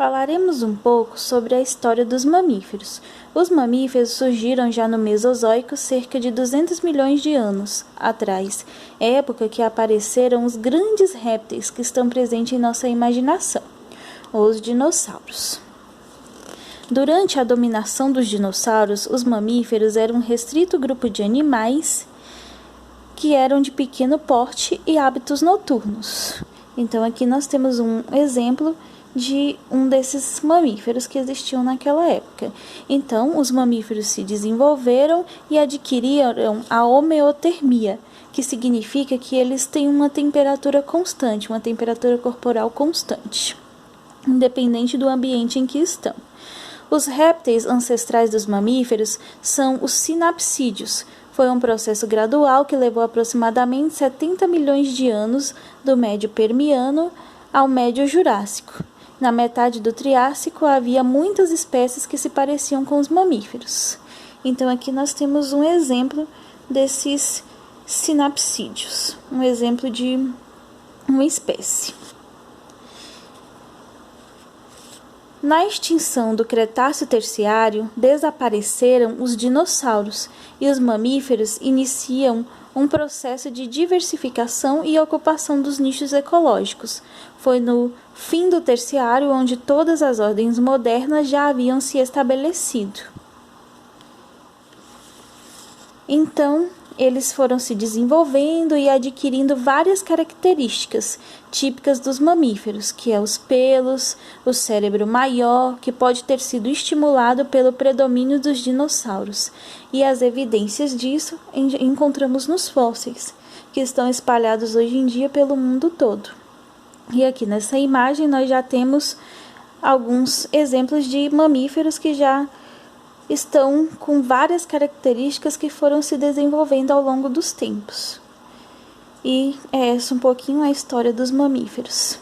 Falaremos um pouco sobre a história dos mamíferos. Os mamíferos surgiram já no Mesozoico cerca de 200 milhões de anos atrás, época que apareceram os grandes répteis que estão presentes em nossa imaginação, os dinossauros. Durante a dominação dos dinossauros, os mamíferos eram um restrito grupo de animais que eram de pequeno porte e hábitos noturnos. Então aqui nós temos um exemplo de um desses mamíferos que existiam naquela época. Então, os mamíferos se desenvolveram e adquiriram a homeotermia, que significa que eles têm uma temperatura constante, uma temperatura corporal constante, independente do ambiente em que estão. Os répteis ancestrais dos mamíferos são os sinapsídeos. Foi um processo gradual que levou aproximadamente 70 milhões de anos do Médio Permiano ao Médio Jurássico. Na metade do Triássico havia muitas espécies que se pareciam com os mamíferos. Então aqui nós temos um exemplo desses sinapsídeos, um exemplo de uma espécie. Na extinção do Cretáceo-Terciário, desapareceram os dinossauros e os mamíferos iniciam um processo de diversificação e ocupação dos nichos ecológicos. Foi no fim do Terciário onde todas as ordens modernas já haviam se estabelecido. Então, eles foram se desenvolvendo e adquirindo várias características típicas dos mamíferos, que é os pelos, o cérebro maior, que pode ter sido estimulado pelo predomínio dos dinossauros. E as evidências disso encontramos nos fósseis, que estão espalhados hoje em dia pelo mundo todo. E aqui nessa imagem nós já temos alguns exemplos de mamíferos que já estão com várias características que foram se desenvolvendo ao longo dos tempos. E é essa um pouquinho a história dos mamíferos.